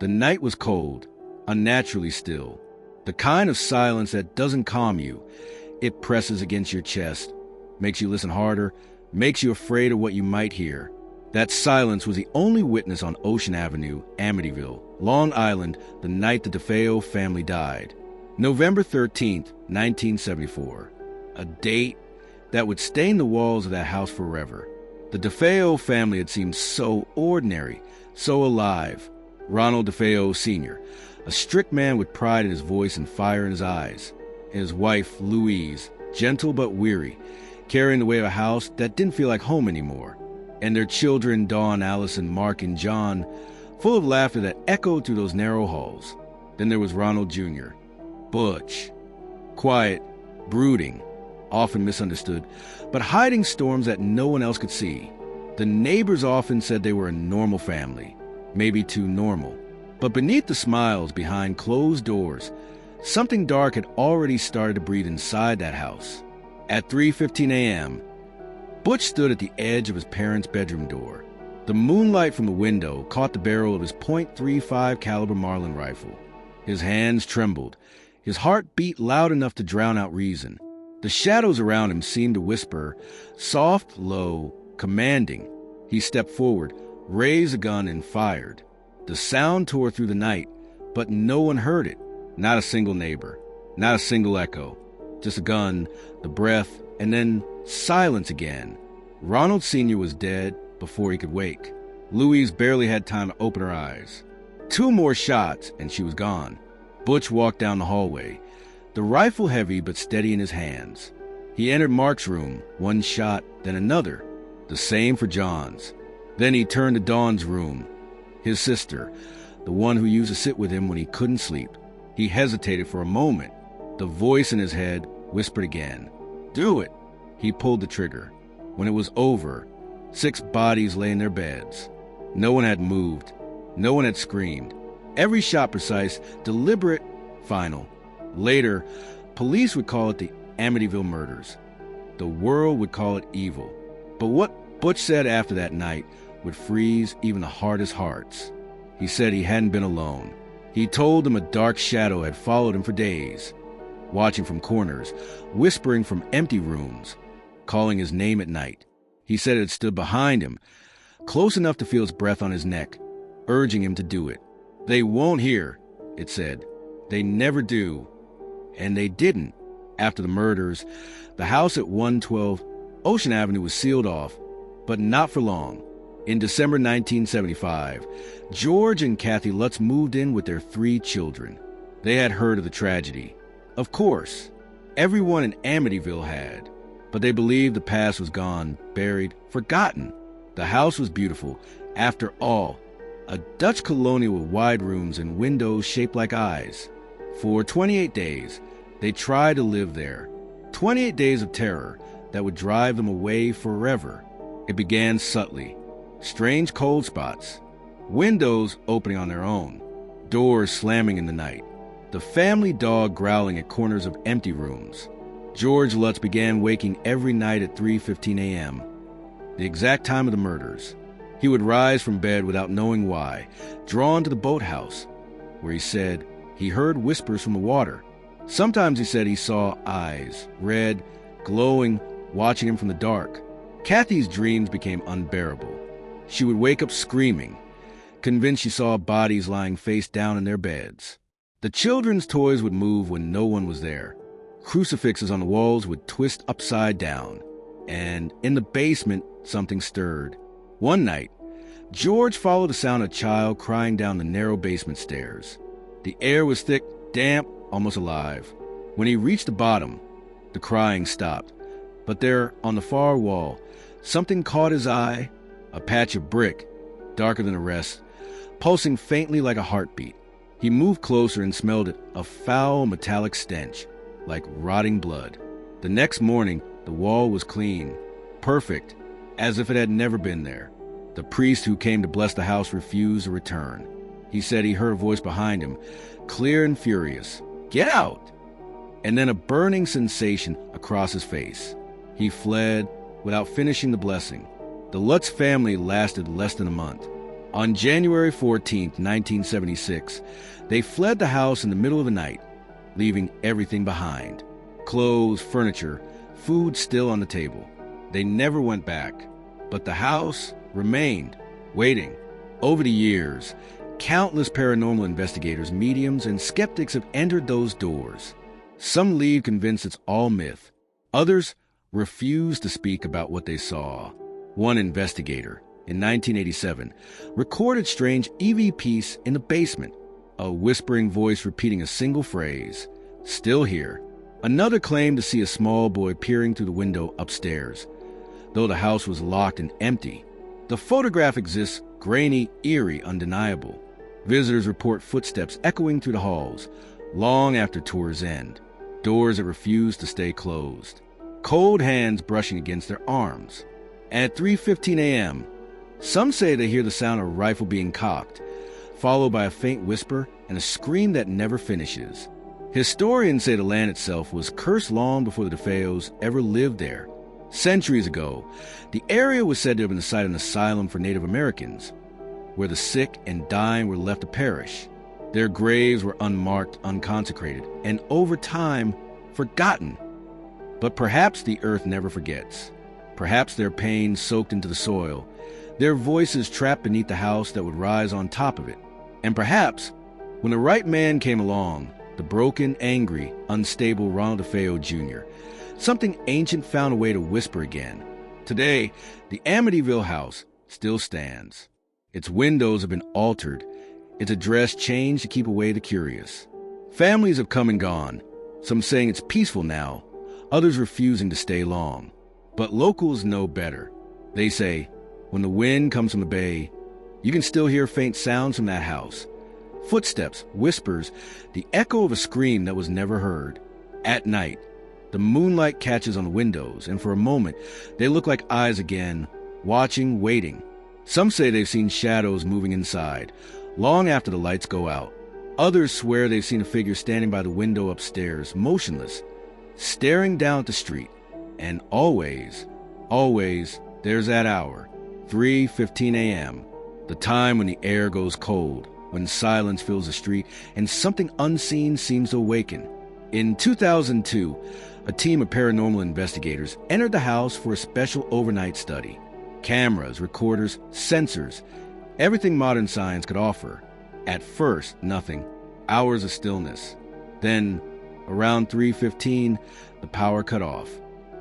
The night was cold, unnaturally still. The kind of silence that doesn't calm you. It presses against your chest, makes you listen harder, makes you afraid of what you might hear. That silence was the only witness on Ocean Avenue, Amityville, Long Island, the night the DeFeo family died. November 13th, 1974. A date that would stain the walls of that house forever. The DeFeo family had seemed so ordinary, so alive. Ronald DeFeo Sr., a strict man with pride in his voice and fire in his eyes. And his wife, Louise, gentle but weary, carrying the weight of a house that didn't feel like home anymore. And their children, Dawn, Allison, Mark, and John, full of laughter that echoed through those narrow halls. Then there was Ronald Jr., Butch, quiet, brooding, often misunderstood, but hiding storms that no one else could see. The neighbors often said they were a normal family, maybe too normal. But beneath the smiles, behind closed doors, something dark had already started to breathe inside that house. At 3:15 a.m., Butch stood at the edge of his parents' bedroom door. The moonlight from the window caught the barrel of his .35 caliber Marlin rifle. His hands trembled. His heart beat loud enough to drown out reason. The shadows around him seemed to whisper, soft, low, commanding. He stepped forward, raised a gun, and fired. The sound tore through the night, but no one heard it. Not a single neighbor, not a single echo. Just a gun, the breath, and then silence again. Ronald Sr. was dead before he could wake. Louise barely had time to open her eyes. 2 more shots, and she was gone. Butch walked down the hallway, the rifle heavy but steady in his hands. He entered Mark's room, 1 shot, then another, the same for John's. Then he turned to Dawn's room, his sister, the one who used to sit with him when he couldn't sleep. He hesitated for a moment. The voice in his head whispered again, "Do it." He pulled the trigger. When it was over, 6 bodies lay in their beds. No one had moved. No one had screamed. Every shot precise, deliberate, final. Later, police would call it the Amityville murders. The world would call it evil. But what Butch said after that night would freeze even the hardest hearts. He said he hadn't been alone. He told them a dark shadow had followed him for days, watching from corners, whispering from empty rooms, calling his name at night. He said it had stood behind him, close enough to feel his breath on his neck, urging him to do it. "They won't hear," it said. "They never do." And they didn't. After the murders, the house at 112 Ocean Avenue was sealed off, but not for long. In December 1975, George and Kathy Lutz moved in with their 3 children. They had heard of the tragedy. Of course, everyone in Amityville had, but they believed the past was gone, buried, forgotten. The house was beautiful, after all, a Dutch colonial with wide rooms and windows shaped like eyes. For 28 days, they tried to live there. 28 days of terror that would drive them away forever. It began subtly. Strange cold spots. Windows opening on their own. Doors slamming in the night. The family dog growling at corners of empty rooms. George Lutz began waking every night at 3:15 a.m., the exact time of the murders. He would rise from bed without knowing why, drawn to the boathouse, where he said he heard whispers from the water. Sometimes he said he saw eyes, red, glowing, watching him from the dark. Kathy's dreams became unbearable. She would wake up screaming, convinced she saw bodies lying face down in their beds. The children's toys would move when no one was there. Crucifixes on the walls would twist upside down. And in the basement, something stirred. One night, George followed the sound of a child crying down the narrow basement stairs. The air was thick, damp, almost alive. When he reached the bottom, the crying stopped. But there, on the far wall, something caught his eye, a patch of brick, darker than the rest, pulsing faintly like a heartbeat. He moved closer and smelled it, a foul metallic stench, like rotting blood. The next morning, the wall was clean, perfect, as if it had never been there. The priest who came to bless the house refused to return. He said he heard a voice behind him, clear and furious. "Get out!" And then a burning sensation across his face. He fled without finishing the blessing. The Lutz family lasted less than a month. On January 14, 1976, they fled the house in the middle of the night, leaving everything behind. Clothes, furniture, food still on the table. They never went back, but the house remained, waiting. Over the years, countless paranormal investigators, mediums, and skeptics have entered those doors. Some leave convinced it's all myth. Others refuse to speak about what they saw. One investigator, in 1987, recorded strange EVPs in the basement, a whispering voice repeating a single phrase, "Still here." Another claimed to see a small boy peering through the window upstairs, though the house was locked and empty. The photograph exists, grainy, eerie, undeniable. Visitors report footsteps echoing through the halls, long after tours end. Doors that refuse to stay closed. Cold hands brushing against their arms. And at 3:15 a.m., some say they hear the sound of a rifle being cocked, followed by a faint whisper and a scream that never finishes. Historians say the land itself was cursed long before the DeFeos ever lived there. Centuries ago, the area was said to have been the site of an asylum for Native Americans, where the sick and dying were left to perish. Their graves were unmarked, unconsecrated, and over time, forgotten. But perhaps the earth never forgets. Perhaps their pain soaked into the soil, their voices trapped beneath the house that would rise on top of it. And perhaps, when the right man came along, the broken, angry, unstable Ronald DeFeo Jr., something ancient found a way to whisper again. Today, the Amityville house still stands. Its windows have been altered, its address changed to keep away the curious. Families have come and gone, some saying it's peaceful now, others refusing to stay long. But locals know better. They say, when the wind comes from the bay, you can still hear faint sounds from that house. Footsteps, whispers, the echo of a scream that was never heard. At night, the moonlight catches on the windows, and for a moment, they look like eyes again, watching, waiting. Some say they've seen shadows moving inside, long after the lights go out. Others swear they've seen a figure standing by the window upstairs, motionless, staring down at the street. And always, there's that hour, 3:15 a.m., the time when the air goes cold, when silence fills the street, and something unseen seems to awaken. In 2002, a team of paranormal investigators entered the house for a special overnight study. Cameras, recorders, sensors, everything modern science could offer. At first, nothing. Hours of stillness. Then, around 3:15, the power cut off.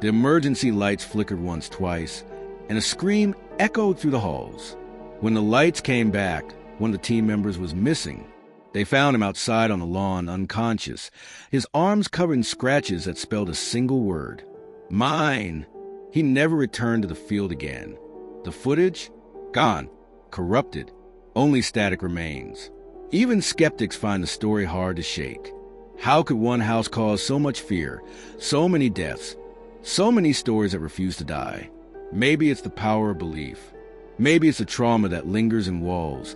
The emergency lights flickered once, twice, and a scream echoed through the halls. When the lights came back, one of the team members was missing. They found him outside on the lawn, unconscious, his arms covered in scratches that spelled a single word: mine. He never returned to the field again. The footage? Gone. Corrupted. Only static remains. Even skeptics find the story hard to shake. How could one house cause so much fear, so many deaths, so many stories that refuse to die? Maybe it's the power of belief. Maybe it's the trauma that lingers in walls,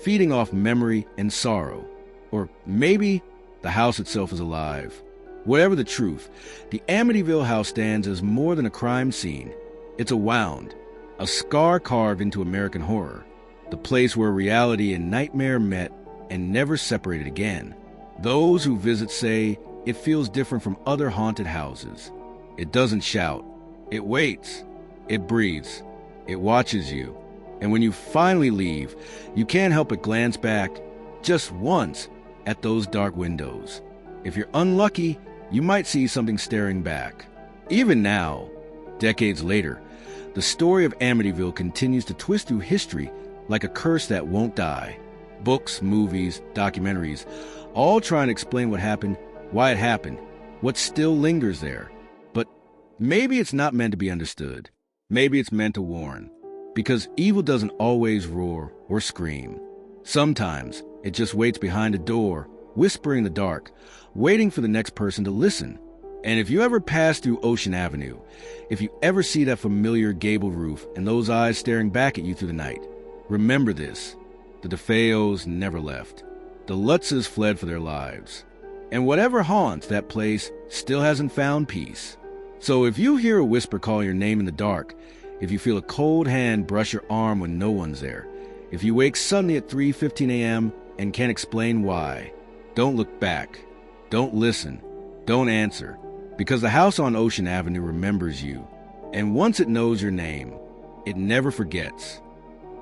feeding off memory and sorrow. Or maybe the house itself is alive. Whatever the truth, the Amityville house stands as more than a crime scene. It's a wound, a scar carved into American horror, the place where reality and nightmare met and never separated again. Those who visit say it feels different from other haunted houses. It doesn't shout. It waits. It breathes. It watches you. And when you finally leave, you can't help but glance back, just once, at those dark windows. If you're unlucky, you might see something staring back. Even now, decades later, the story of Amityville continues to twist through history like a curse that won't die. Books, movies, documentaries, all trying to explain what happened, why it happened, what still lingers there. But maybe it's not meant to be understood. Maybe it's meant to warn. Because evil doesn't always roar or scream. Sometimes it just waits behind a door, whispering in the dark, waiting for the next person to listen. And if you ever pass through Ocean Avenue, if you ever see that familiar gable roof and those eyes staring back at you through the night, remember this: the DeFeos never left. The Lutzes fled for their lives. And whatever haunts that place still hasn't found peace. So if you hear a whisper call your name in the dark, if you feel a cold hand brush your arm when no one's there, If you wake suddenly at 3:15 a.m. and can't explain why, don't look back. Don't listen. Don't answer. Because the house on Ocean Avenue remembers you. And once it knows your name, it never forgets.